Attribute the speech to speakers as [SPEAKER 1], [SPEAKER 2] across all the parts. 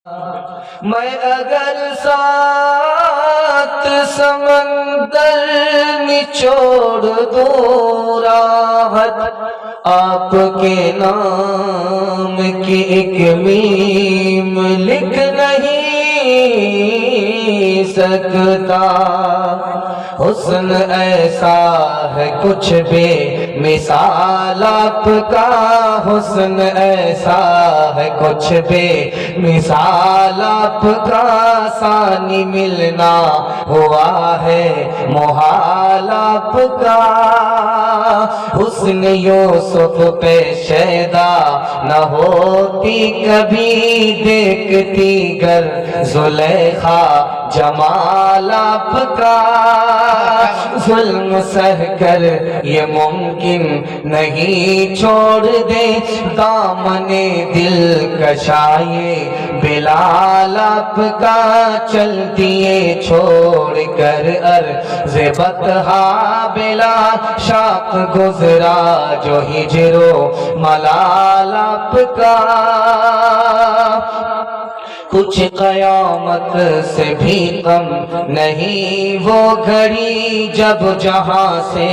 [SPEAKER 1] میں اگر سات سمندر نچوڑ دوں راحت آپ کے نام کی ایک میم لکھ نہیں سکتا۔ حسن ایسا ہے کچھ بے مثال آپ کا، حسن ایسا ہے کچھ بے مثال آپ کا، ثانی ملنا ہوا ہے محال آپ کا۔ حسن یوسف پہ شیدا نہ ہوتی کبھی، دیکھتی گر زلیخا جمال آپ کا۔ ظلم سہ کر یہ ممکن نہیں چھوڑ دے دامن دل کشائے بلال آپ کا، چل دیے چھوڑ کر عرض بطحا بلال، شاق گزرا جو ہجر و ملال آپ کا۔ کچھ قیامت سے بھی کم نہیں وہ گھڑی، جب جہاں سے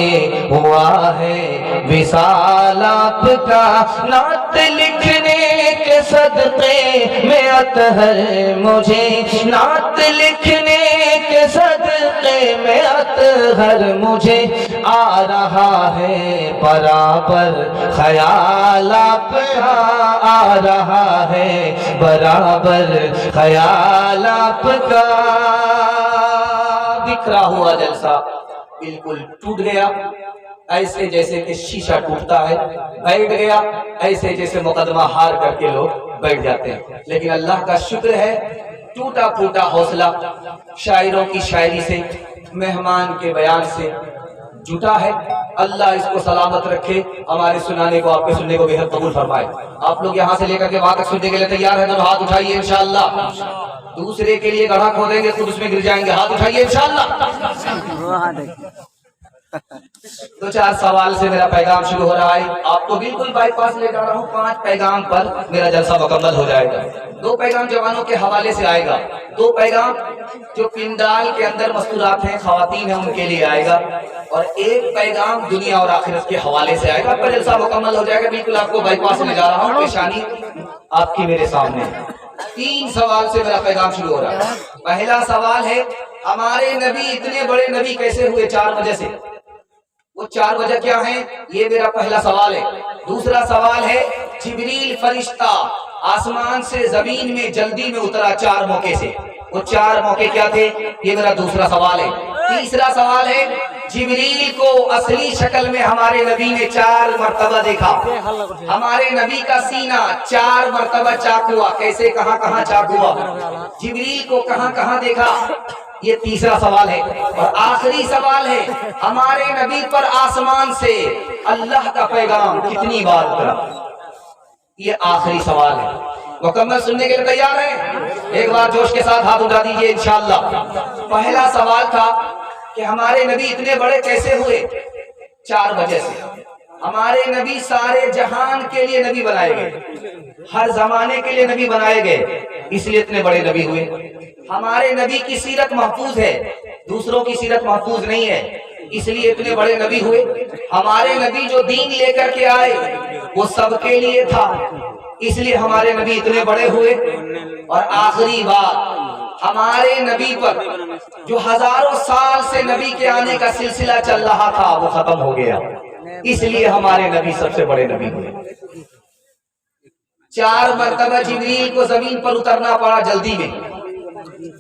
[SPEAKER 1] ہوا ہے وصال آپ کا۔ نعت لکھنے کے صدقے میں اطہر مجھے، نعت لکھنے کے صدقے میں اطہر مجھے آ رہا ہے برابر خیال آپ کا، آ رہا ہے برابر خیال آپ کا۔ دکھ رہا ہوا جلسہ بالکل ٹوٹ گیا، ایسے جیسے کہ شیشہ ٹوٹتا ہے، بیٹھ گیا ایسے جیسے مقدمہ ہار کر کے لوگ بیٹھ جاتے ہیں۔ لیکن اللہ کا شکر ہے ٹوٹا پھوٹا حوصلہ شاعروں کی شاعری سے، مہمان کے بیان سے جھوٹا ہے۔ اللہ اس کو سلامت رکھے، ہمارے سنانے کو آپ کے سننے کو بہت قبول فرمائے۔ آپ لوگ یہاں سے لے کر کے وہاں تک سننے کے لیے تیار ہیں تو ہاتھ اٹھائیے انشاءاللہ۔ دوسرے کے لیے گڑھا کھودیں گے خود اس میں گر جائیں گے، ہاتھ اٹھائیے انشاءاللہ۔ دو چار سوال سے میرا پیغام شروع ہو رہا ہے، آپ کو بالکل بائی پاس لے جا رہا ہوں، 5 پیغام پر میرا جلسہ مکمل ہو جائے گا۔ 2 پیغام جوانوں کے حوالے سے آئے گا، 2 پیغام جو پنڈال کے اندر مستورات ہیں، خواتین ہیں، ان کے لیے آئے گا، اور 1 پیغام دنیا اور آخرت کے حوالے سے آئے گا۔ آپ کا جلسہ مکمل ہو جائے گا، بالکل آپ کو بائی پاس لے جا رہا ہوں، پیشانی آپ کی میرے سامنے۔ 3 سوال سے میرا پیغام شروع ہو رہا ہے۔ پہلا سوال ہے، ہمارے نبی اتنے بڑے نبی کیسے ہوئے 4 وجہ سے؟ وہ 4 وجہ کیا ہیں؟ یہ میرا پہلا سوال ہے۔ دوسرا سوال ہے، جبریل فرشتہ آسمان سے زمین میں جلدی میں اترا 4 موقع سے، وہ 4 موقع کیا تھے؟ یہ میرا دوسرا سوال ہے۔ تیسرا سوال ہے، جبریل کو اصلی شکل میں ہمارے نبی نے 4 مرتبہ دیکھا، ہمارے نبی کا سینہ 4 مرتبہ چاک ہوا، کیسے کہاں کہاں چاک ہوا، جبریل کو کہاں کہاں دیکھا؟ یہ تیسرا سوال ہے۔ اور آخری سوال ہے، ہمارے نبی پر آسمان سے اللہ کا پیغام کتنی بار اترا؟ یہ آخری سوال ہے۔ مکمل سننے کے لیے تیار ہیں؟ ایک بار جوش کے ساتھ ہاتھ اٹھا دیجئے انشاءاللہ۔ پہلا سوال تھا کہ ہمارے نبی اتنے بڑے کیسے ہوئے؟ 4 وجہ سے۔ ہمارے نبی سارے جہان کے لیے نبی بنائے گئے، ہر زمانے کے لیے نبی بنائے گئے، اس لیے اتنے بڑے نبی ہوئے۔ ہمارے نبی کی سیرت محفوظ ہے، دوسروں کی سیرت محفوظ نہیں ہے، اس لیے اتنے بڑے نبی ہوئے۔ ہمارے نبی جو دین لے کر کے آئے وہ سب کے لیے تھا، اس لیے ہمارے نبی اتنے بڑے ہوئے۔ اور آخری بات، ہمارے نبی پر جو ہزاروں سال سے نبی کے آنے کا سلسلہ چل رہا تھا وہ ختم ہو گیا، اس لیے ہمارے نبی سب سے بڑے نبی ہوئے۔ 4 مرتبہ جبریل کو زمین پر اترنا پڑا جلدی میں۔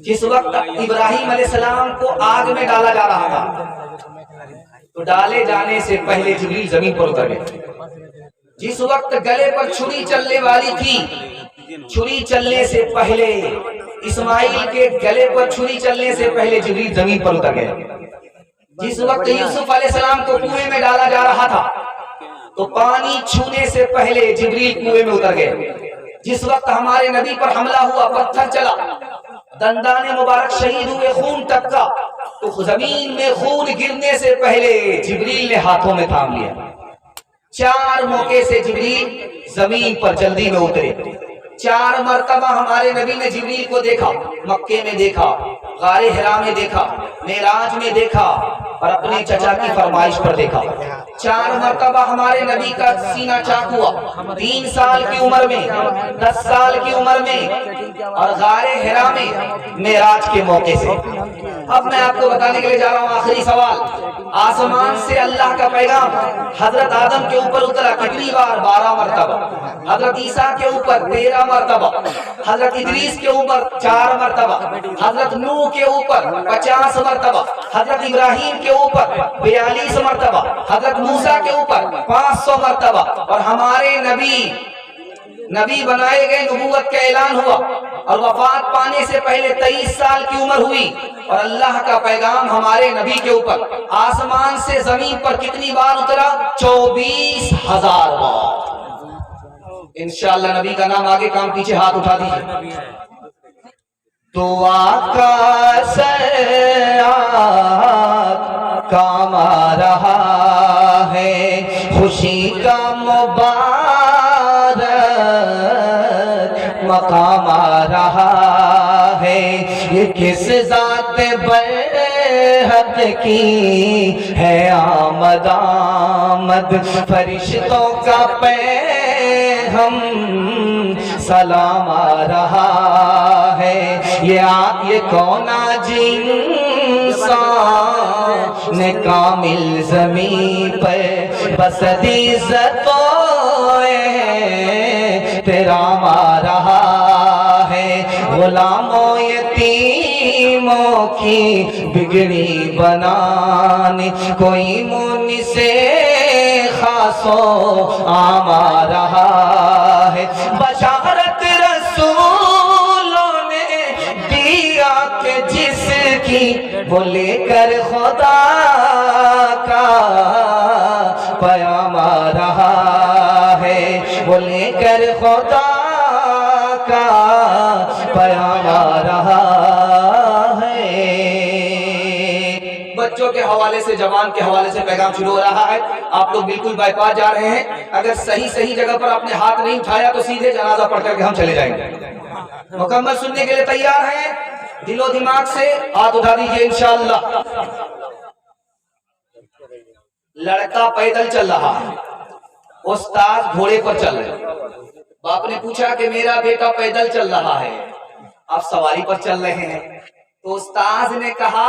[SPEAKER 1] جس وقت ابراہیم علیہ السلام کو آگ میں ڈالا جا رہا تھا تو ڈالے جانے سے پہلے جبریل زمین پر اتر گئے۔ جس وقت گلے پر چھری چلنے والی تھی، چھری چلنے سے پہلے اسماعیل کے گلے پر چھری چلنے سے پہلے جبریل زمین پر اتر گئے۔ جس وقت یوسف علیہ السلام کو کنویں میں ڈالا جا رہا تھا تو پانی چھونے سے پہلے جبریل کنویں میں اتر گئے۔ جس وقت ہمارے نبی پر حملہ ہوا، پتھر چلا، دندان مبارک شہید ہوئے، خون ٹپکا، تو زمین میں خون گرنے سے پہلے جبریل نے ہاتھوں میں تھام لیا۔ 4 موقع سے جبریل زمین پر جلدی میں اترے۔ 4 مرتبہ ہمارے نبی نے جبریل کو دیکھا، مکے میں دیکھا، غار حرا میں دیکھا، معراج میں دیکھا اور اپنے چچا کی فرمائش پر دیکھا۔ 4 مرتبہ ہمارے نبی کا سینہ چاک ہوا، 3 سال کی عمر میں، 10 سال کی عمر میں اور غار حرا میں معراج کے موقع سے۔ اب میں آپ کو بتانے کے لیے جا رہا ہوں آخری سوال۔ آسمان سے اللہ کا پیغام حضرت آدم کے اوپر اترا کتنی بار؟ 12 مرتبہ۔ حضرت عیسیٰ کے اوپر 13 مرتبہ، حضرت ادریس کے اوپر 4 مرتبہ، حضرت نوح کے اوپر 50 مرتبہ، حضرت ابراہیم کے اوپر 42 مرتبہ، حضرت موسیٰ کے اوپر 500 مرتبہ اور ہمارے نبی بنائے گئے، نبوت کا اعلان ہوا اور وفات پانے سے پہلے 23 سال کی عمر ہوئی اور اللہ کا پیغام ہمارے نبی کے اوپر آسمان سے زمین پر کتنی بار اترا؟ 24,000 بار۔ انشاءاللہ نبی کا نام آگے، کام پیچھے، ہاتھ اٹھا دیجیے۔ دعا کا سیاح کام آ رہا ہے، خوشی کا مبارک مقام آ رہا ہے، یہ کس ذات برحق کی ہے آمد آمد، فرشتوں کا ہم سلام آ رہا ہے، یہ کون انسان کامل زمین پر بسد عزتوں احترام آ رہا ہے، غلاموں یتیموں کی بگڑی بنانے کوئی منی سے خاصو عام آ رہا ہے، بشارت رسولوں نے دیا کہ جس کی وہ لے کر خدا کا پیام آ رہا ہے، وہ لے کر خدا کا پیام آ رہا ہے۔ بچوں کے حوالے سے، جوان کے حوالے سے پیغام شروع ہو رہا ہے۔ آپ لوگ بالکل بائی پاس جا رہے ہیں، اگر صحیح جگہ پر آپ نے ہاتھ نہیں اٹھایا تو سیدھے جنازہ پڑھ کر کے ہم چلے جائیں گے۔ مکمل سننے کے لیے تیار ہیں؟ دل و دماغ سے ہاتھ اٹھا دیجئے انشاءاللہ۔ لڑکا پیدل چل رہا ہے، استاد گھوڑے پر چل رہے ہیں۔ باپ نے پوچھا کہ میرا بیٹا پیدل چل رہا ہے، آپ سواری پر چل رہے ہیں، تو استاد نے کہا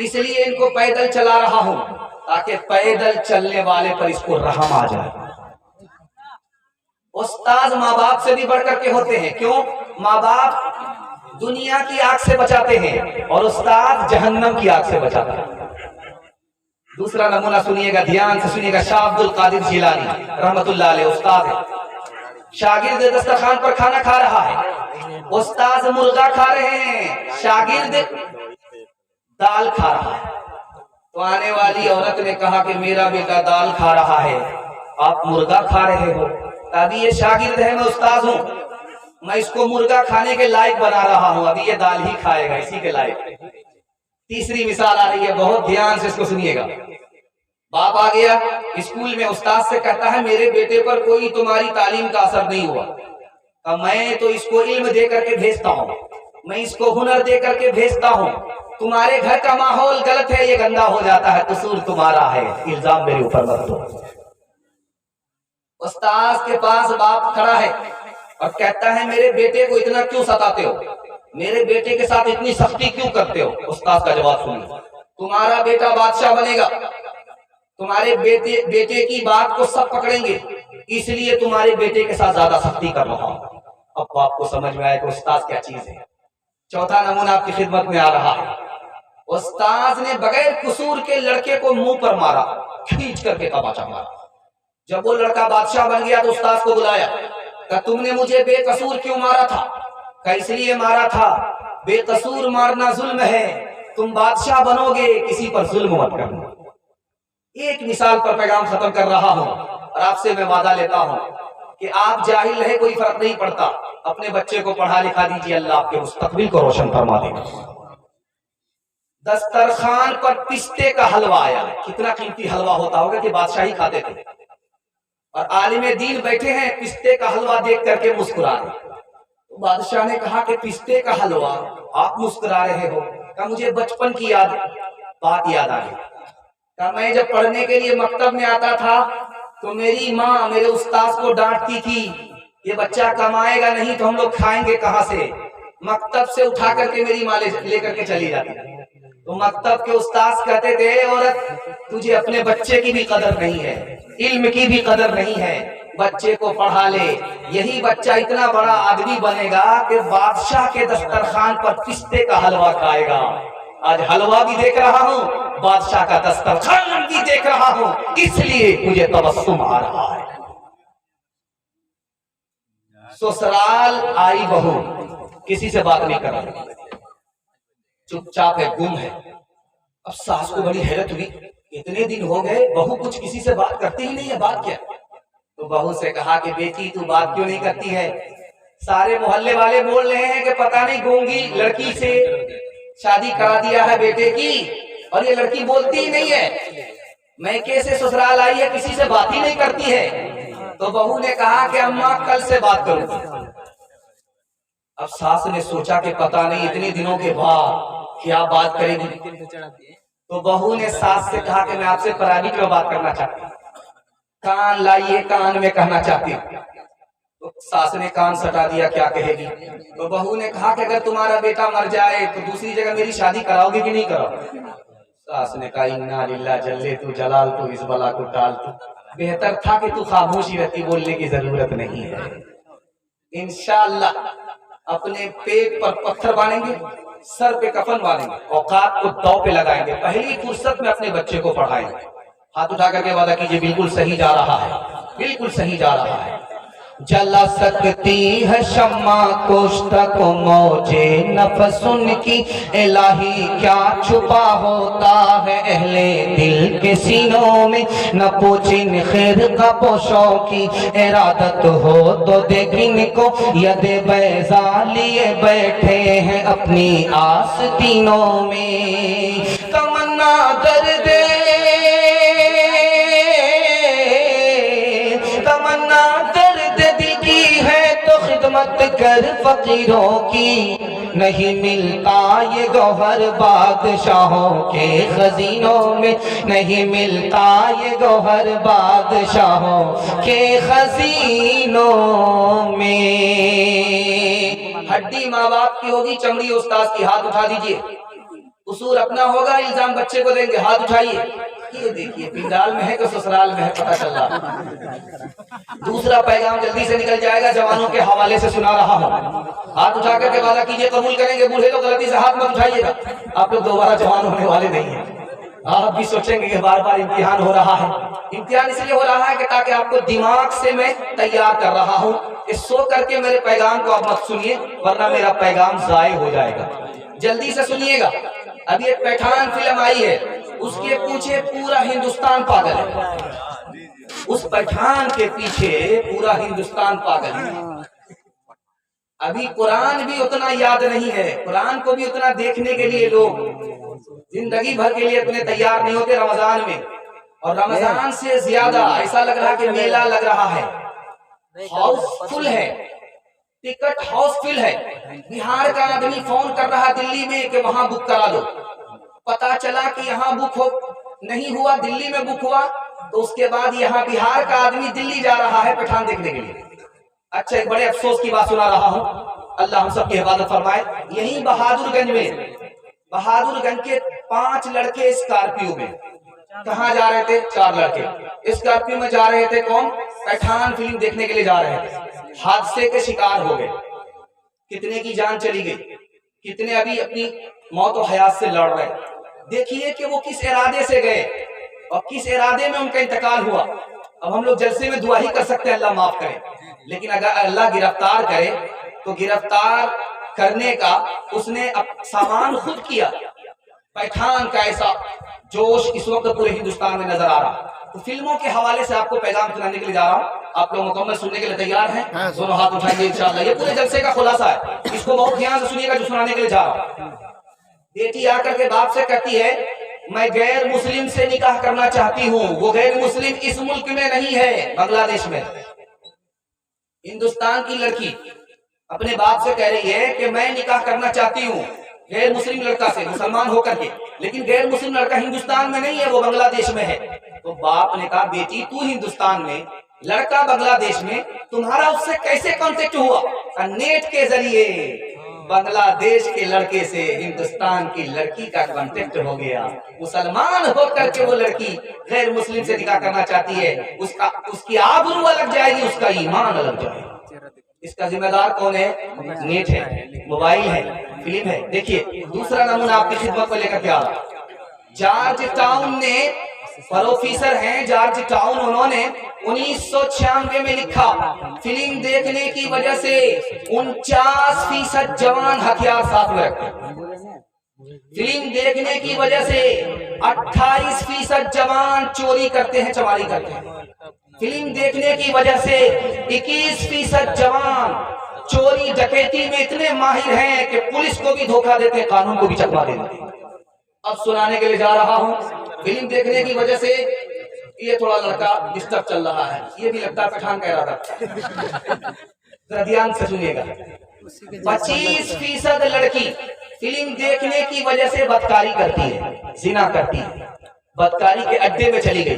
[SPEAKER 1] اس لیے ان کو پیدل چلا رہا ہوں تاکہ پیدل چلنے والے پر اس کو رحم آ جائے۔ استاد ماں باپ سے بھی بڑھ کر کے ہوتے ہیں، کیوں؟ ماں باپ دنیا کی آگ سے بچاتے ہیں اور استاد جہنم کی آگ سے بچاتا ہے۔ دوسرا نمونہ سنیے گا، دھیان سے سنیے گا۔ شاہ عبد القادر جیلانی رحمت اللہ علیہ استاد ہے، شاگرد دسترخوان پر کھانا کھا رہا ہے، استاد مرغا کھا رہے ہیں، شاگرد دال کھا رہا ہے۔ تو آنے والی عورت نے کہا کہ میرا بیٹا دال کھا رہا ہے، آپ مرغا کھا رہے ہو۔ ابھی یہ شاگرد ہے، میں استاد ہوں، میں اس کو مرغا کھانے کے لائق بنا رہا ہوں، ابھی یہ دال ہی کھائے گا، اسی کے لائق۔ تیسری مثال آ رہی ہے، بہت دھیان سے اس کو سنیے گا۔ باپ آ گیا اسکول میں، استاد سے کہتا ہے میرے بیٹے پر کوئی تمہاری تعلیم کا اثر نہیں ہوا، میں تو اس کو علم دے کر کے بھیجتا ہوں، میں اس کو ہنر دے کر کے بھیجتا ہوں، تمہارے گھر کا ماحول غلط ہے، یہ گندا ہو جاتا ہے، قصور تمہارا ہے، الزام میرے اوپر مت دو۔ استاد کے پاس باپ کھڑا ہے اور کہتا ہے میرے بیٹے کو اتنا کیوں ستاتے ہو، میرے بیٹے کے ساتھ اتنی سختی کیوں کرتے ہو؟ استاد کا جواب سنیے، تمہارا بیٹا بادشاہ بنے گا، تمہارے بیٹے کی بات کو سب پکڑیں گے، اس لیے تمہارے بیٹے کے ساتھ زیادہ سختی کر رہا ہوں۔ اب آپ کو سمجھ میں آئے کہ استاد کیا چیز ہے۔ چوتھا نمونہ آپ کی خدمت میں آ رہا ہے، استاد نے بغیر قصور کے لڑکے کو منہ پر مارا، کھینچ کر کے تماچا مارا۔ جب وہ لڑکا بادشاہ بن گیا تو استاد کو بلایا، کہ تم نے مجھے بے قصور کیوں مارا تھا؟ کہ اس لیے مارا تھا، بے قصور مارنا ظلم ہے، تم بادشاہ بنو گے کسی پر ظلم مت کرنا۔ ایک مثال پر پیغام ختم کر رہا ہوں اور آپ سے میں وعدہ لیتا ہوں کہ آپ جاہل رہے کوئی فرق نہیں پڑتا، اپنے بچے کو پڑھا لکھا دیجیے، اللہ آپ کے مستقبل کو روشن فرما دے گا۔ دسترخوان پر پستے کا حلوہ آیا، کتنا قیمتی حلوہ ہوتا ہوگا کہ بادشاہ ہی کھاتے تھے، اور عالم دین بیٹھے ہیں پستے کا حلوہ دیکھ کر کے مسکرا رہے. تو بادشاہ نے کہا کہ پستے کا حلوہ آپ مسکرا رہے ہو؟ کہا مجھے بچپن کی بات یاد آ گئی. کہا میں جب پڑھنے کے لیے مکتب میں آتا تھا تو میری ماں میرے استاذ کو ڈانٹتی تھی، یہ بچہ کمائے گا نہیں تو ہم لوگ کھائیں گے کہاں سے. مکتب سے اٹھا کر کے میری ماں لے کر کے چلی جاتی. تو مکتب کے استاذ کہتے تھے عورت تجھے اپنے بچے کی بھی قدر نہیں ہے، علم کی بھی قدر نہیں ہے، بچے کو پڑھا لے، یہی بچہ اتنا بڑا آدمی بنے گا کہ بادشاہ کے دسترخوان پر پستے کا حلوہ کھائے گا. آج حلوہ بھی دیکھ رہا ہوں، بادشاہ کا دسترخوان بھی دیکھ رہا ہوں، اس لیے مجھے تبسم آ رہا ہے. سسرال آئی بہو، کسی سے بات نہیں کر رہا، چپ چاپ ہے، گم ہے. اب ساس کو بڑی حیرت ہوئی، اتنے دن ہو گئے بہو کچھ کسی سے بات کرتی ہی نہیں ہے، بات کیا؟ تو بہو سے کہا کہ بیٹی تو بات کیوں نہیں کرتی ہے؟ سارے محلے والے بول رہے ہیں کہ پتہ نہیں گونگی لڑکی سے شادی کرا دیا ہے بیٹے کی، اور یہ لڑکی بولتی ہی نہیں ہے، میں کیسے سسرال آئی ہے کسی سے بات ہی نہیں کرتی ہے. تو بہو نے کہا کہ اماں کل سے بات کروں گی. اب ساس نے سوچا کہ پتہ نہیں اتنے دنوں کے بعد کیا بات کرے گی. تو بہو نے ساس سے کہا کہ میں آپ سے پرائیویٹ میں بات کرنا چاہتی ہوں، کان لائیے، کان میں کہنا چاہتی ہوں. تو ساس نے کان سٹا دیا، کیا کہے گی. تو بہو نے کہا کہ اگر تمہارا بیٹا مر جائے تو دوسری جگہ میری شادی کراؤ گی کہ نہیں کراؤ. ساس نے کہا انا للہ جلے تو جلال تو اس بلا کو ٹال تو، بہتر تھا کہ تو خاموشی رہتی، بولنے کی ضرورت نہیں ہے. انشاءاللہ اپنے پیٹ پر پتھر باندھیں گے، سر پہ کفن باندھیں گے، اوقات کو دو پہ لگائیں گے، پہلی فرصت میں اپنے بچے کو پڑھائیں گے. ہاتھ اٹھا کر کے وعدہ کیجئے بالکل صحیح جا رہا ہے، بالکل صحیح جا رہا ہے. جلا سکتی ہے شمع کشت کو موجے نفس ان کی، الہی کیا چھپا ہوتا ہے اہل دل کے سینوں میں، نہ پوچھیں خیر کا پوشوں کی ارادت ہو تو دیکھن کو، ید بیضا لیے بیٹھے ہیں اپنی آستینوں میں. تمنا درد خدمت کر فقیروں کی، نہیں ملتا یہ گوہر بادشاہوں کے خزینوں میں، نہیں ملتا یہ گوہر بادشاہوں کے خزینوں میں. ہڈی ماں باپ کی ہوگی، چمڑی استاذ کی. ہاتھ اٹھا دیجئے. قصور اپنا ہوگا، الزام بچے کو دیں گے. ہاتھ اٹھائیے. یہ دیکھیے پنڈال میں ہے کہ سسرال میں ہے پتہ چل رہا. دوسرا پیغام جلدی سے نکل جائے گا، جوانوں کے حوالے سے سنا رہا ہوں. ہاتھ اٹھا کر کے وعدہ کیجئے قبول کریں گے. بوڑھے لوگ غلطی سے ہاتھ مت اٹھائیے گا، آپ لوگ دوبارہ جوان ہونے والے نہیں ہیں. آپ بھی سوچیں گے کہ بار بار امتحان ہو رہا ہے. امتحان اس لیے ہو رہا ہے کہ تاکہ آپ کو دماغ سے میں تیار کر رہا ہوں کہ سو کر کے میرے پیغام کو آپ مت سنیے، ورنہ میرا پیغام ضائع ہو جائے گا. جلدی سے سنیے گا. ابھی ایک پٹھان فلم آئی ہے، اس کے پیچھے پورا ہندوستان پاگل ہے. اس پٹھان کے پیچھے پورا ہندوستان پاگل ہے. ابھی قرآن بھی اتنا یاد نہیں ہے، قرآن کو بھی اتنا دیکھنے کے لیے لوگ زندگی بھر کے لیے اتنے تیار نہیں ہوتے رمضان میں. اور رمضان سے زیادہ ایسا لگ رہا کہ میلہ لگ رہا ہے، ہاؤس فل ہے، ٹکٹ ہاؤس فل ہے. بہار کا آدمی فون کر رہا دلی میں کہ وہاں بک کرا دو. پتا چلا کہ یہاں بک نہیں ہوا، دلی میں بک ہوا. تو اس کے بعد یہاں بہار کا آدمی دلی جا رہا ہے پٹھان دیکھنے کے لیے. اچھا ایک بڑے افسوس کی بات سنا رہا ہوں، اللہ ہم سب کی حفاظت فرمائے. یہیں بہادر گنج میں، بہادر گنج کے 5 لڑکے اسکارپیو میں کہاں جا رہے تھے؟ 4 لڑکے اسکارپیو میں جا رہے تھے. کون؟ پٹھان فلم دیکھنے کے لیے جا رہے تھے. حادثے کے شکار ہو گئے. کتنے کی جان چلی گئی، کتنے ابھی اپنی موت و حیات سے لڑ رہے. دیکھیے کہ وہ کس ارادے سے گئے اور کس ارادے میں ان کا انتقال ہوا. اب ہم لوگ جلسے میں دعا ہی کر سکتے ہیں اللہ معاف کرے، لیکن اگر اللہ گرفتار کرے تو گرفتار کرنے کا اس نے سامان خود کیا. پٹھان کا ایسا جوش اس وقت پورے ہندوستان میں نظر آ رہا. تو فلموں کے حوالے سے آپ کو پیغام سنانے کے لیے جا رہا ہوں. آپ لوگ مکمل سننے کے لیے تیار ہیں؟ دونوں ہاتھ اٹھائیے انشاءاللہ. یہ پورے جلسے کا خلاصہ ہے، اس کو بہت دھیان سے سنیے گا جو سنانے کے لیے جا رہا ہوں. بیٹی آ کر کے باپ سے کہتی ہے मैं गैर मुस्लिम से निकाह करना चाहती हूँ। वो गैर मुस्लिम इस मुल्क में नहीं है, बांग्लादेश में। हिंदुस्तान की लड़की अपने बाप से कह रही है कि मैं निकाह करना चाहती हूँ गैर मुस्लिम लड़का से, मुसलमान होकर के, लेकिन गैर मुस्लिम लड़का हिंदुस्तान में नहीं है, वो बांग्लादेश में है। तो बाप ने कहा बेटी तू हिंदुस्तान में, लड़का बांग्लादेश में, तुम्हारा उससे कैसे कांटेक्ट हुआ? नेट के जरिए बांग्लादेश के लड़के से हिंदुस्तान की लड़की का कांटेक्ट हो गया। मुसलमान होकर के वो लड़की गैर मुस्लिम से निकाह करना चाहती है, उसकी आबरू अलग जाएगी, उसका ईमान अलग जाएगा। इसका जिम्मेदार कौन है? नेट है, मोबाइल है, फिल्म है। देखिए दूसरा नमूना आपकी खिदमत को लेकर के आ रहा। जॉर्ज टाउन ने, प्रोफेसर हैं जॉर्ज टाउन, उन्होंने 1996 में लिखा फिल्म देखने की वजह से 49% जवान हथियार साथ में रखते हैं। फिल्म देखने की वजह से 28% जवान चोरी करते हैं, चमारी करते हैं। फिल्म देखने की वजह से 21% जवान चोरी डकैती में इतने माहिर हैं कि पुलिस को भी धोखा देते हैं, कानून को भी चकमा देते हैं। अब सुनाने के लिए जा रहा हूं। फिल्म देखने की वजह से ये थोड़ा लड़का डिस्टर्ब चल रहा है, ये भी लगता है पठान कह रहा था, जरा ध्यान से सुनिएगा। 25% लड़की फिल्म देखने की वजह से बदकारी करती है, जिना करती है, बदकारी के अड्डे में चली गई।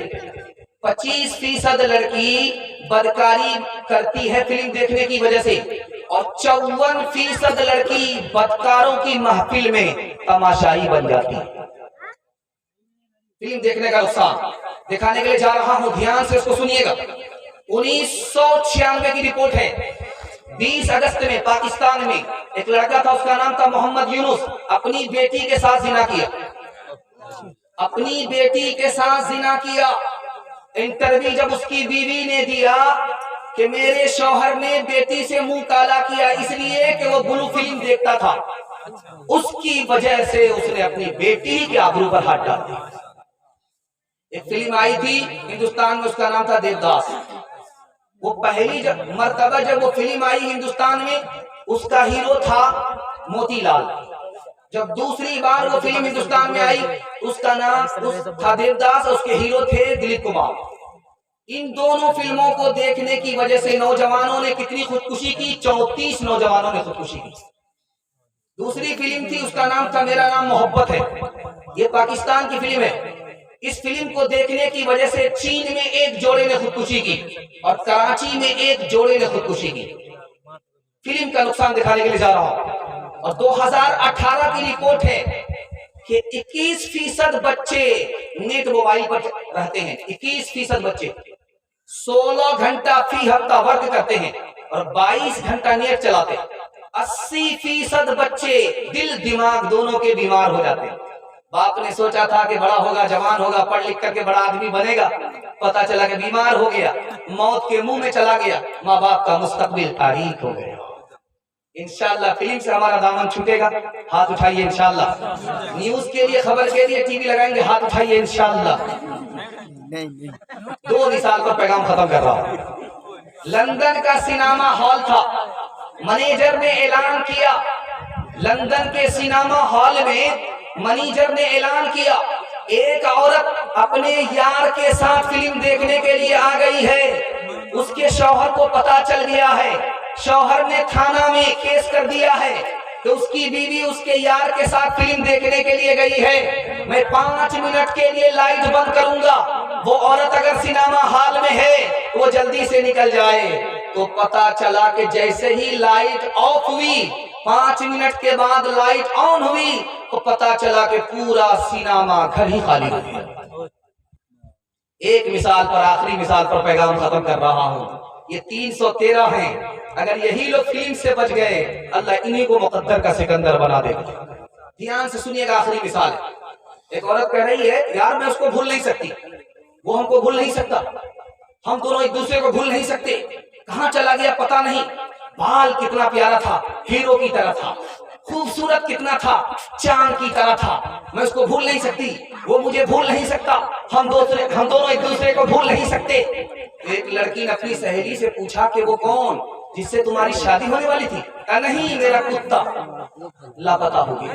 [SPEAKER 1] 25% लड़की बदकारी करती है फिल्म देखने की वजह से, और 54% लड़की बदकारों की महफिल में तमाशाई बन जाती है। फिल्म देखने का नुकसान दिखाने के लिए जा रहा हूं, ध्यान से इसको सुनिएगा। 1996 की रिपोर्ट है। 20 अगस्त में पाकिस्तान में एक लड़का था, उसका नाम था मोहम्मद यूनुस, अपनी बेटी के साथ जिना किया, अपनी बेटी के साथ जिना किया। इंटरव्यू जब उसकी बीवी ने दिया कि मेरे शौहर ने बेटी से मुंह काला किया इसलिए कि वो ब्लू फिल्म देखता था, उसकी वजह से उसने अपनी बेटी के आबरू पर हाथ डाल दिया। एक फिल्म आई थी हिंदुस्तान में, उसका नाम था देवदास। वो पहली मर्तबा जब वो फिल्म आई हिंदुस्तान में, उसका हीरो था मोतीलाल। जब दूसरी बार वो फिल्म हिंदुस्तान में आई, उसका नाम था देवदास, उसके हीरो थे दिलीप कुमार। इन दोनों फिल्मों को देखने की वजह से नौजवानों ने कितनी खुदकुशी की? 34 नौजवानों ने खुदकुशी की। दूसरी फिल्म थी, उसका नाम था मेरा नाम मोहब्बत है, ये पाकिस्तान की फिल्म है। इस फिल्म को देखने की वजह से चीन में एक जोड़े ने खुदकुशी की और कराची में एक जोड़े ने खुदकुशी की। फिल्म का नुकसान दिखाने के लिए जा रहा हूं। और 2018 की रिपोर्ट है कि 21% बच्चे नेट मोबाइल पर रहते हैं। 21% बच्चे 16 घंटा फी हफ्ता वर्क करते हैं और 22 घंटा नेट चलाते हैं। 80% बच्चे दिल दिमाग दोनों के बीमार हो जाते हैं। बाप ने सोचा था कि बड़ा होगा, जवान होगा, पढ़ लिख करके बड़ा आदमी बनेगा, पता चला कि बीमार हो गया, मौत के मुंह में चला गया, माँ बाप का मुस्तकबिल तारीक हो गया। इंशाअल्लाह फिल्म से हमारा दामन छूटेगा, हाथ उठाइए इंशाअल्लाह। न्यूज के लिए, खबर के लिए टीवी लगाएंगे, हाथ उठाइए इंशाअल्लाह। 2 मिसाल पर पैगाम खत्म कर रहा हूं। लंदन का सिनेमा हॉल था, मैनेजर ने ऐलान किया, लंदन के सिनेमा हॉल में मैनेजर ने ऐलान किया एक औरत अपने यार के साथ फिल्म देखने के लिए आ गई है। उसके शौहर को पता चल गया है, शौहर ने थाना में केस कर दिया है कि उसकी बीवी उसके यार के साथ फिल्म देखने के लिए गई है। मैं 5 मिनट के लिए लाइट बंद करूंगा, वो औरत अगर सिनेमा हॉल में है वो जल्दी से निकल जाए। तो पता चला कि जैसे ही लाइट ऑफ हुई, 5 मिनट के बाद लाइट ऑन हुई, तो पता चला कि पूरा सिनेमा घर ही खाली हो गया। एक मिसाल पर, आखिरी मिसाल पर पैगाम खत्म कर रहा हूं। ये 313 हैं, अगर यही लोग फिल्म से बच गए, अल्लाह इन्हीं को मुकद्दर का सिकंदर बना देगा। ध्यान से सुनिएगा, आखिरी मिसाल है। एक औरत कह रही है यार मैं उसको भूल नहीं सकती, वो हमको भूल नहीं सकता, हम दोनों एक दूसरे को भूल नहीं सकते, कहां चला गया पता नहीं, बाल कितना प्यारा था, हीरो की तरह था, खूबसूरत कितना था, चांद की तरह था, मैं उसको भूल नहीं सकती, वो मुझे भूल नहीं सकता, हम दोनों एक दूसरे को भूल नहीं सकते। एक लड़की ने अपनी सहेली से पूछा कि वो कौन? जिससे तुम्हारी शादी होने वाली थी? नहीं, मेरा कुत्ता लापता हो गया।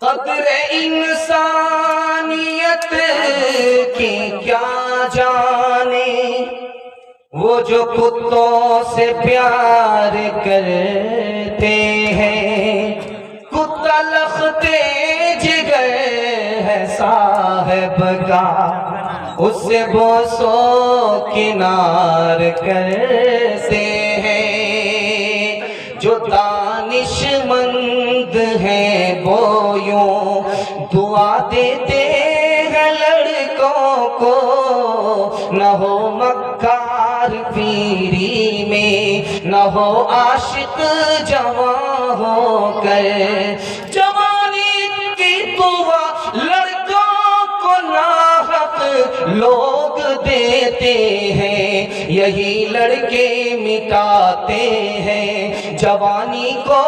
[SPEAKER 1] कद्र इंसानियत की क्या जाने वो जो कुत्तों से प्यार करते हैं, कुत्ता लखते जिगर है साहब का, उससे बोसो किनार करते हैं। जो दानिशमंद हैं वो यूं दुआ देते हैं लड़कों को, न हो मक्कार पीरी में, न हो आशिक जवां हो कर। जवानी की दुआ लड़कों को नाहक लोग देते हैं, यही लड़के मिटाते हैं जवानी को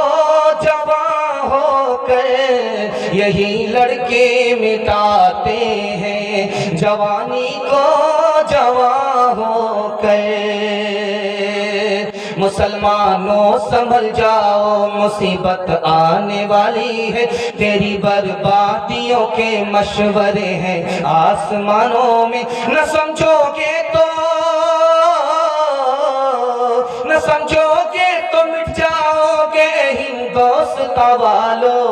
[SPEAKER 1] जवां होकर, यही लड़के मिटाते हैं जवानी को जवां होकर। मुसलमानों संभल जाओ, मुसीबत आने वाली है, तेरी बर्बादियों के मशवरे हैं आसमानों में। न समझोगे तो मिट जाओगे हिंदोस्ता वालों,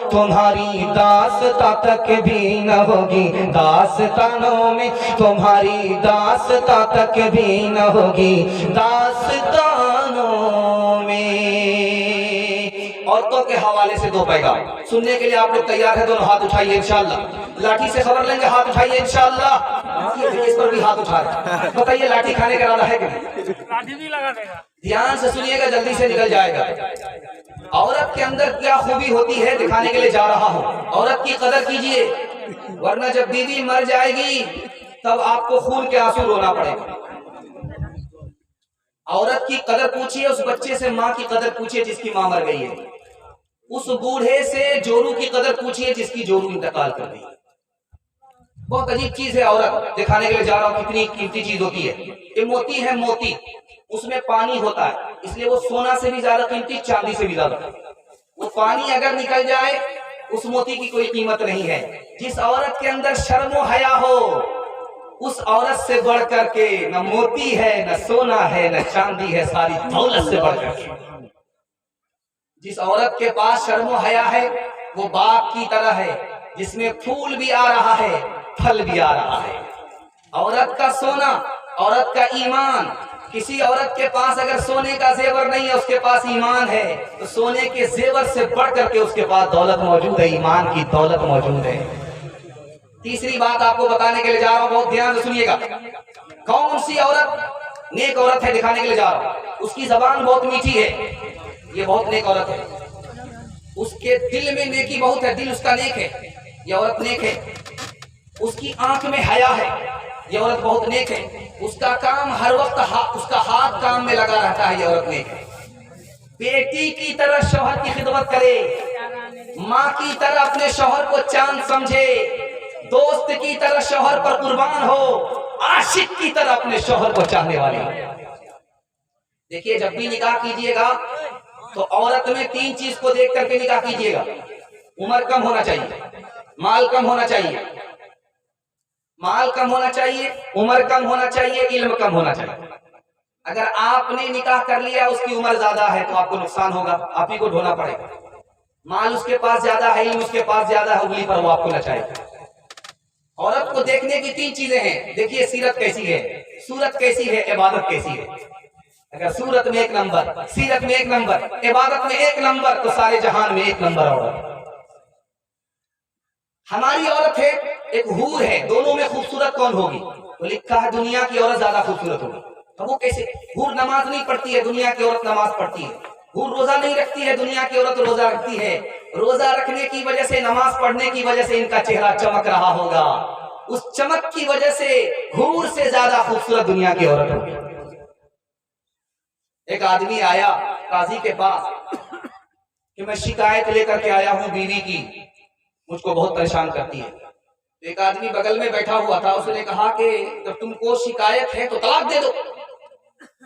[SPEAKER 1] तुम्हारी दास्तां तक भी न होगी दास्तानों में, तुम्हारी दास्तां तक भी न होगी दास्तानों में। औरतों के हवाले से दो पैगाम सुनने के लिए आप लोग तैयार हैं? दोनों हाथ उठाइए इंशाअल्लाह। लाठी से खबर लेंगे, हाथ उठाइए इंशाअल्लाह। इस पर भी हाथ उठा रहे। बताइए लाठी खाने का इरादा है कि नहीं? लाठी भी लगा देगा। ध्यान से सुनिएगा, जल्दी से निकल जाएगा। औरत के अंदर क्या खूबी होती है दिखाने के लिए जा रहा हूँ। औरत की कदर कीजिए, वरना जब बीवी मर जाएगी तब आपको खून के आंसू रोना पड़ेगा। औरत की कदर पूछिए, उस बच्चे से माँ की कदर पूछिए जिसकी माँ मर गई है। उस बूढ़े से जोरू की कदर पूछिए जिसकी जोरू इंतकाल कर दी। बहुत अजीब चीज है औरत, दिखाने के लिए जा रहा हूँ कितनी कीमती चीज होती है। ये मोती है, मोती, उसमें पानी होता है, इसलिए वो सोना से भी ज्यादा कीमती, चांदी से भी ज्यादा। वो पानी अगर निकल जाए उस मोती की कोई कीमत नहीं है। जिस औरत के अंदर शर्म व हया हो, उस औरत से बढ़ करके न मोती है, न सोना है, न चांदी है, सारी दौलत से बढ़ करके। जिस औरत के पास शर्म व हया है वो बाग की तरह है, जिसमें फूल भी आ रहा है, फल भी आ रहा है। औरत का सोना, औरत का ईमान। किसी औरत के पास अगर सोने का जेवर नहीं है, उसके पास ईमान है, तो सोने के जेवर से बढ़ करके उसके पास दौलत मौजूद है, ईमान की दौलत मौजूद है। तीसरी बात आपको बताने के लिए जा रहा हूं, बहुत ध्यान से सुनिएगा। कौन सी औरत नेक औरत है दिखाने के लिए जा रहा हूं। उसकी जबान बहुत मीठी है, ये बहुत नेक औरत है। उसके दिल में नेकी बहुत है, दिल उसका नेक है, ये औरत नेक है। उसकी आंख में हया है, ये औरत बहुत नेक है। उसका काम हर वक्त उसका हाथ काम में लगा रहता है, ये औरत नेक है। बेटी की तरह शौहर की खिदमत करे, माँ की तरह अपने शौहर को चांद समझे, दोस्त की तरह शौहर पर कुर्बान हो, आशिक की तरह अपने शौहर को चाहने वाली। देखिए, जब भी निकाह कीजिएगा तो औरत में तीन चीज को देख करके निकाह कीजिएगा। उम्र कम होना चाहिए, माल कम होना चाहिए, माल कम होना चाहिए, उम्र कम होना चाहिए, इल्म कम होना चाहिए। अगर आपने निकाह कर लिया, उसकी उम्र ज्यादा है तो आपको नुकसान होगा, आप ही को ढोना पड़ेगा। माल उसके पास ज्यादा है, इल्म उसके पास ज्यादा है, उंगली पर वो आपको नचाएगा। औरत को देखने की तीन चीजें हैं। देखिए सीरत कैसी है, सूरत कैसी है, इबादत कैसी है। अगर सूरत में एक नंबर, सीरत में एक नंबर, इबादत में एक नंबर, तो सारे जहान में एक नंबर औरत। हमारी औरत है, एक हूर है, दोनों में खूबसूरत कौन होगी? तो लिखा है दुनिया की औरत ज्यादा खूबसूरत होगी। तो वो कैसे? हूर नमाज नहीं पढ़ती है, दुनिया की औरत नमाज पढ़ती है। हूर रोजा नहीं रखती है, दुनिया की औरत रोजा रखती है। रोजा रखने की वजह से, नमाज पढ़ने की वजह से इनका चेहरा चमक रहा होगा, उस चमक की वजह से हूर से ज्यादा खूबसूरत दुनिया की औरत होगी। एक आदमी आया काजी के पास कि मैं शिकायत लेकर के आया हूं, बीवी की मुझको बहुत परेशान करती है। एक आदमी बगल में बैठा हुआ था, उसने कहा कि जब तुमको शिकायत है तो तलाक दे दो।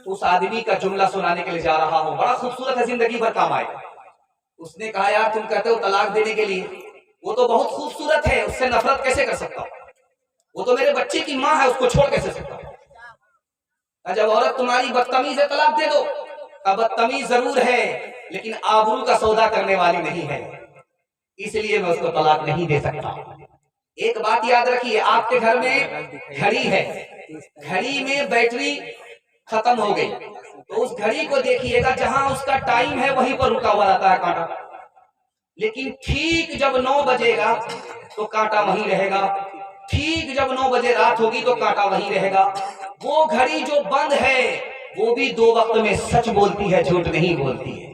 [SPEAKER 1] उस आदमी का जुमला सुनाने के लिए जा रहा हूँ, बड़ा खूबसूरत है, जिंदगी भर काम आएगा। उसने कहा यार तुम कहते हो तलाक देने के लिए, वो तो बहुत खूबसूरत है, उससे नफरत कैसे कर सकता हूँ? वो तो मेरे बच्चे की माँ है, उसको छोड़ कैसे सकता हूँ? जब औरत तुम्हारी बदतमीज है तलाक दे दो। अब बदतमीज जरूर है लेकिन आबरू का सौदा करने वाली नहीं है, इसलिए मैं उसको तलाक नहीं दे सकता। एक बात याद रखिए, आपके घर में घड़ी है, घड़ी में बैटरी खत्म हो गई तो उस घड़ी को देखिएगा, जहां उसका टाइम है वहीं पर रुका हुआ रहता है कांटा, लेकिन ठीक जब 9 बजेगा तो कांटा वहीं रहेगा, ठीक जब 9 बजे रात होगी तो कांटा वहीं रहेगा। वो घड़ी जो बंद है वो भी 2 वक्त में सच बोलती है, झूठ नहीं बोलती है।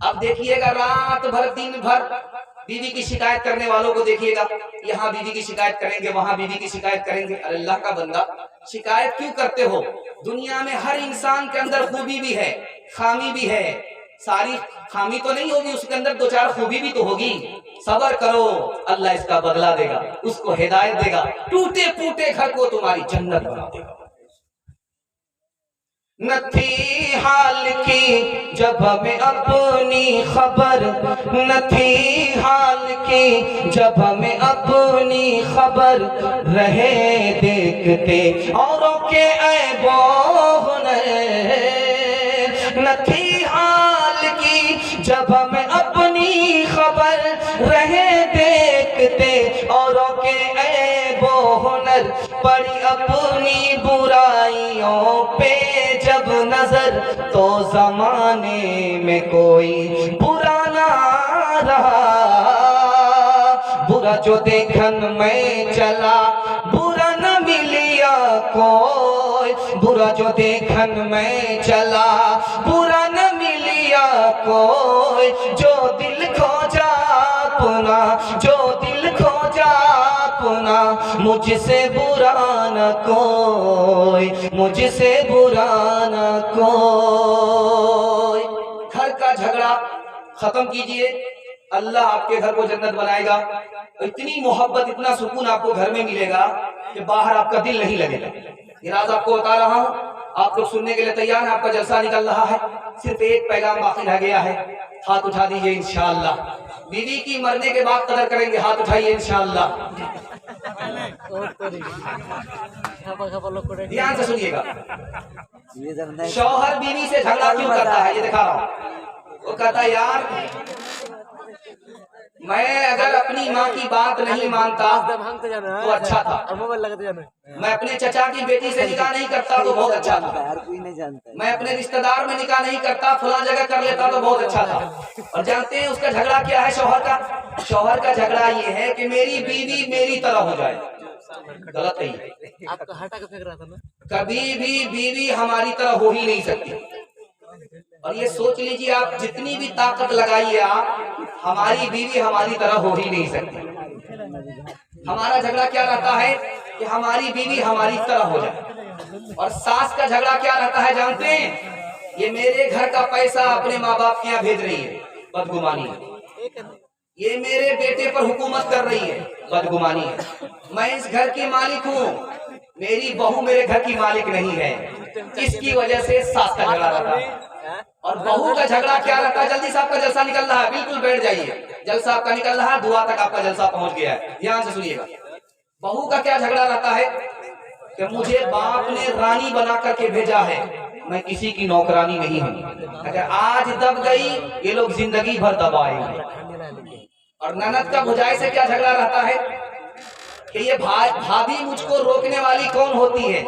[SPEAKER 1] अब देखिएगा, रात भर दिन भर बीवी की शिकायत करने वालों को देखिएगा, यहाँ बीवी की शिकायत करेंगे, वहां बीवी की शिकायत करेंगे। अरे अल्लाह का बंदा, शिकायत क्यों करते हो? दुनिया में हर इंसान के अंदर खूबी भी है, खामी भी है। सारी खामी तो नहीं होगी, उसके अंदर 2-4 खूबी भी तो होगी। सब्र करो, अल्लाह इसका बदला देगा, उसको हिदायत देगा, टूटे फूटे घर को तुम्हारी जन्नत बना देगा। न थी हाल की जब हमें अपनी खबर, न थी हाल की जब हमें अपनी खबर, रहे देखते औरों के ऐबों न थी हाल की जब हमें अपनी खबर, रहे देखते औरों के ऐबो हुनर, पड़ी अपनी बुराइयों पे जब नजर, तो जमाने में कोई बुरा ना रहा। बुरा जो देखन में चला, बुरा न मिलिया कोई, बुरा जो देखन में चला, बुरा न मिलिया कोई। जो दिल खोजा अपना, जो दिल खोजा अपना, मुझसे बुरा न कोई, मुझसे बुरा न कोई। घर का झगड़ा खत्म कीजिए, अल्लाह आपके घर को जन्नत बनाएगा। इतनी मोहब्बत, इतना सुकून आपको घर में मिलेगा कि बाहर आपका दिल नहीं लगेगा। ये राज आपको बता रहा हूँ, आप लोग सुनने के लिए तैयार हैं, आपका जलसा निकल रहा है। सिर्फ एक पैगाम बाकी रह गया है, हाथ उठा दीजिए इंशाअल्लाह। बीवी की मरने के बाद कदर करेंगे, हाथ उठाइए इंशाअल्लाह। ध्यान से सुनिएगा, शौहर बीवी से झगड़ा क्यों करता है, ये दिखा रहा हूँ। वो कहता है यार मैं अगर अपनी माँ की बात नहीं मानता तो अच्छा था, मैं अपने चचा की बेटी से निकाह नहीं करता तो बहुत अच्छा था, मैं अपने रिश्तेदार में निकाह नहीं करता, फला जगह कर लेता तो बहुत अच्छा था। और जानते हैं उसका झगड़ा क्या है शौहर का? शौहर का झगड़ा ये है कि मेरी बीवी मेरी तरह हो जाए। गलत है, आपका हटा के फेंक रहा था ना। कभी भी बीवी हमारी तरह हो ही नहीं सकती। और ये सोच लीजिए, आप जितनी भी ताकत लगाइए आप, हमारी बीवी हमारी तरह हो ही नहीं सकती। हमारा झगड़ा क्या रहता है कि हमारी बीवी हमारी तरह हो जाए। और सास का झगड़ा क्या रहता है जानते हैं? ये मेरे घर का पैसा अपने माँ बाप के यहाँ भेज रही है, बदगुमानी है। ये मेरे बेटे पर हुकूमत कर रही है, बदगुमानी है। मैं इस घर की मालिक हूँ, मेरी बहू मेरे घर की मालिक नहीं है। इसकी वजह से सास का झगड़ा रहता है। और बहू का झगड़ा क्या रहता है? जल्दी से आपका जलसा निकल रहा है, बिल्कुल बैठ जाइए, जलसा आपका निकल रहा है, दुआ तक आपका जलसा पहुंच गया है। ध्यान से सुनिएगा, बहू का क्या झगड़ा रहता है कि मुझे बाप ने रानी बना करके भेजा है, मैं किसी की नौकरानी नहीं हूँ। अगर आज दब गई ये लोग जिंदगी भर दबाएंगे। और ननद का भुजाई से क्या झगड़ा रहता है कि ये भाभी मुझको रोकने वाली कौन होती है,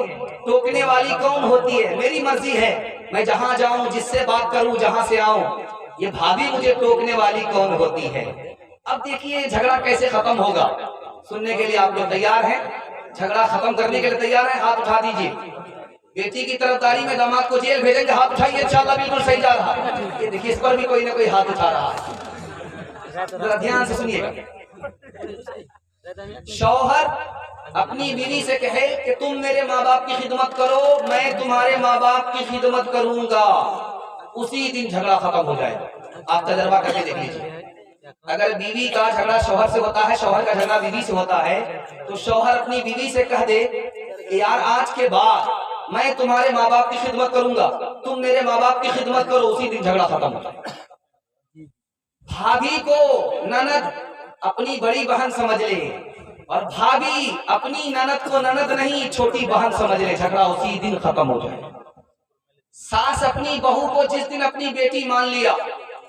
[SPEAKER 1] टोकने वाली कौन होती है, मेरी मर्जी है, मैं जहां जाऊं, जिससे बात करूं, जहां से आऊं, ये भाभी मुझे टोकने वाली कौन होती है। अब देखिए झगड़ा कैसे खत्म होगा, सुनने के लिए आप लोग तैयार हैं? झगड़ा खत्म करने के लिए तैयार हैं? हाथ उठा दीजिए। बेटी की तरफदारी में दामाद को जेल भेजेंगे, हाथ उठाइए, इंशाअल्लाह बिल्कुल सही जा रहा है। ये देखिए, इस पर भी कोई ना कोई हाथ उठा रहा है। जरा ध्यान से सुनिएगा, शौहर अपनी बीवी से कहे कि तुम मेरे माँ बाप की खिदमत करो, मैं तुम्हारे माँ बाप की खिदमत करूंगा, उसी दिन झगड़ा खत्म हो जाएगा। आप तजर्बा करके देख लीजिए। अगर बीवी का झगड़ा शौहर से होता है, शौहर का झगड़ा बीवी से होता है, तो शौहर अपनी बीवी से कह दे कि यार आज के बाद मैं तुम्हारे माँ बाप की खिदमत करूंगा, तुम मेरे माँ बाप की खिदमत करो, उसी दिन झगड़ा खत्म हो जाए। भाभी को ननद अपनी बड़ी बहन समझ ले और भाभी अपनी ननद को ननद नहीं छोटी बहन समझ ले, झगड़ा उसी दिन खत्म हो जाए। सास अपनी बहू को जिस दिन अपनी बेटी मान लिया,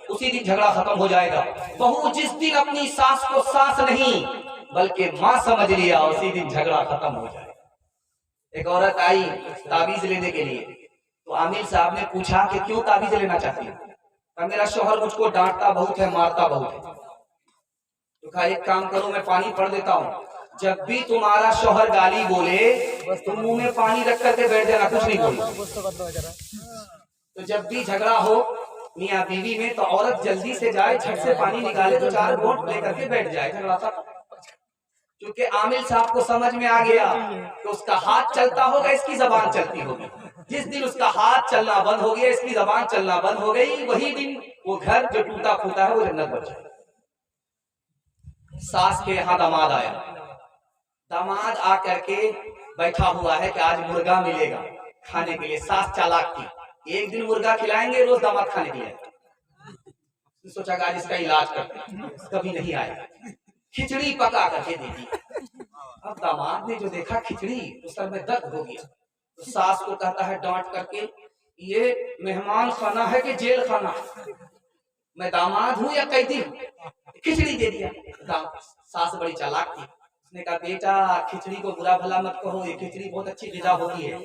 [SPEAKER 1] उसी दिन झगड़ा खत्म हो जाएगा। बहू जिस दिन अपनी सास को सास नहीं बल्कि माँ समझ लिया, उसी दिन झगड़ा खत्म हो जाएगा। एक औरत आई ताबीज लेने के लिए, तो आमिर साहब ने पूछा कि क्यों ताबीज लेना चाहती है? कहा मेरा शौहर मुझको डांटता बहुत है, मारता बहुत है। तो कहा एक काम करो, मैं पानी पढ़ देता हूँ, जब भी तुम्हारा शौहर गाली बोले तुम मुंह में पानी रख करके बैठ जाना, कुछ नहीं बोलो। तो जब भी झगड़ा हो मियाँ बीवी में, तो औरत जल्दी से जाए, झट से पानी निकाले, तो 4 घोंट लेकर के बैठ जाए, झगड़ा खत्म। क्योंकि आमिर साहब को समझ में आ गया कि उसका हाथ चलता होगा, इसकी जबान चलती होगी। जिस दिन उसका हाथ चलना बंद हो गया, इसकी जबान चलना बंद हो गई, वही दिन वो घर जो टूटा फूटा है वो जन्नत बन जाए। सास के यहाँ दामाद आया, दामाद आकर के बैठा हुआ है कि आज मुर्गा मिलेगा खाने के लिए। सास चालाक थी, एक दिन मुर्गा खिलाएंगे, रोज दामाद खाने के लिए। सोचा कि आज इसका इलाज करते, कभी नहीं आएगा। खिचड़ी पका करके दे दी। अब दामाद ने जो देखा खिचड़ी, तो सर में दर्द हो गया। तो सास को कहता है डांट करके, ये मेहमान खाना है कि जेल खाना है? मैं दामाद हूँ या कैदी हूँ? खिचड़ी दे दिया। सास बड़ी चालाक थी, उसने कहा बेटा खिचड़ी को बुरा भला मत कहो, ये खिचड़ी बहुत अच्छी ग़िज़ा होती है,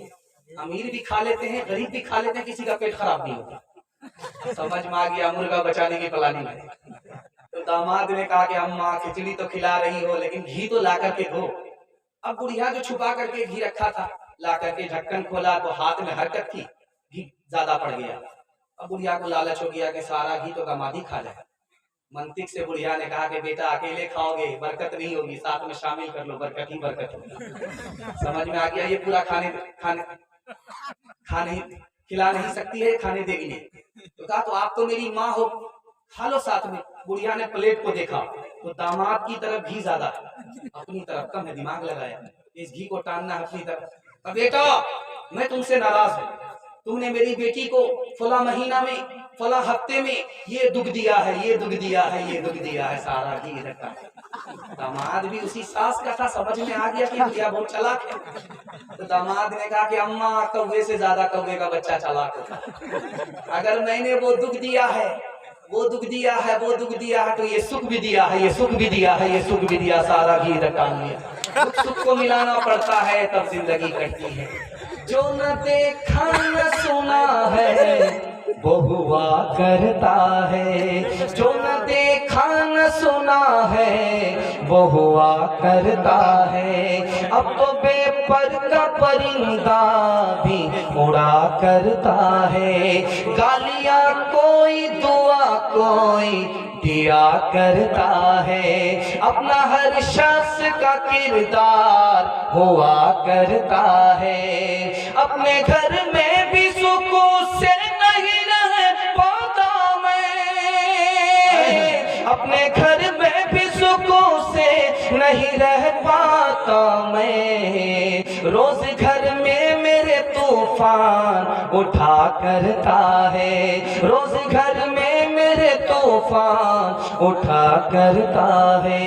[SPEAKER 1] अमीर भी खा लेते हैं, गरीब भी खा लेते हैं, किसी का पेट खराब नहीं होता। समझ में आ गया मुर्गा बचाने की प्लानिंग है। तो दामाद ने कहा कि अम्मा खिचड़ी तो खिला रही हो, लेकिन घी तो ला करके दो। अब बुढ़िया जो छुपा करके घी रखा था, ला करके ढक्कन खोला तो हाथ में हरकत थी, घी ज्यादा पड़ गया। अब बुढ़िया को लालच हो गया कि सारा घी तो दामाद ही खा जाए। मंतिक से बुढ़िया ने कहा कि बेटा अकेले खाओगे बरकत नहीं होगी, साथ में शामिल कर लो, बरकत ही बरकत होगी। समझ में आ गया, ये पूरा खाने खिला नहीं सकती है, खाने देगी नहीं। तो कहा तो आप तो मेरी माँ हो, खा लो साथ में। बुढ़िया ने प्लेट को देखा तो दामाद की तरफ घी ज्यादा है, अपनी तरफ कम है, दिमाग लगाया इस घी को टानना है अपनी तरफ। अब बेटा मैं तुमसे नाराज हूँ, तुमने मेरी बेटी को फला महीना में फला हफ्ते में ये दुख दिया है, ये दुख दिया है, ये दुख दिया है, सारा घी रखा। दामाद भी उसी सास का था, समझ में आ गया कि बुढ़िया बहुत चालाक है। तो दामाद ने कहा कि अम्मा कौवे से ज्यादा कौवे का बच्चा चालाक होता। अगर मैंने वो दुख दिया है, वो दुख दिया है, वो दुख दिया है, तो ये सुख भी दिया है, ये सुख भी दिया है, ये सुख भी दिया, सारा घी टांग लिया। सुख को मिलाना पड़ता है तब जिंदगी कटती है। जो न देखा न सुना है वो हुआ करता है, जो न देखा न सुना है वो हुआ करता है। अब तो बेपर का परिंदा भी उड़ा करता है, गालियां कोई दुआ कोई दिया करता है। अपना हर शख्स का किरदार हुआ करता है। अपने घर में भी सुकून से नहीं रह पाता मैं, अपने घर में भी सुकून से नहीं रह पाता मैं। रोज घर में मेरे तूफान उठा करता है, रोज घर में मेरे तूफान उठा करता है।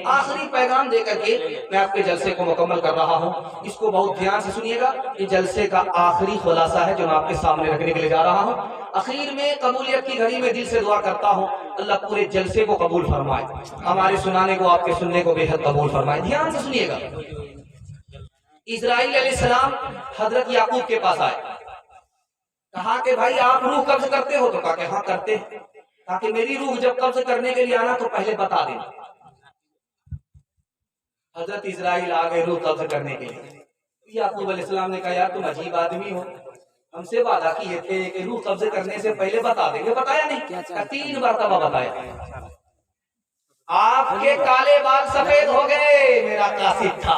[SPEAKER 1] आखिरी पैगाम देकर के मैं आपके जलसे को मुकम्मल कर रहा हूँ, इसको बहुत ध्यान से सुनिएगा। ये जलसे का आखिरी खुलासा है जो मैं आपके सामने रखने के लिए जा रहा हूँ। आखिर में कबूलियत की घड़ी में दिल से दुआ करता हूँ अल्लाह पूरे जलसे को कबूल फरमाए, हमारे सुनाने को आपके सुनने को बेहद कबूल फरमाए। ध्यान से सुनिएगा। इस्राइल अलैहिस्सलाम हजरत याकूब के पास आए, कहा कि भाई आप रूह कब्ज करते हो? तो कहा कि हाँ करते हैं। कहा कि मेरी रूह जब कब्ज करने के लिए आना तो पहले बता देना। हजरत इस्राइल आ गए रूह कब्ज करने के लिए। याकूब अलैहिस्सलाम ने कहा यार तुम अजीब आदमी हो, हमसे वादा किए थे कि रूह कब्ज करने से पहले बता देंगे, बताया नहीं। 3 मरतबा बताया। आपके काले बाल सफेद हो गए, मेरा कासिद था।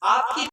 [SPEAKER 1] आपकी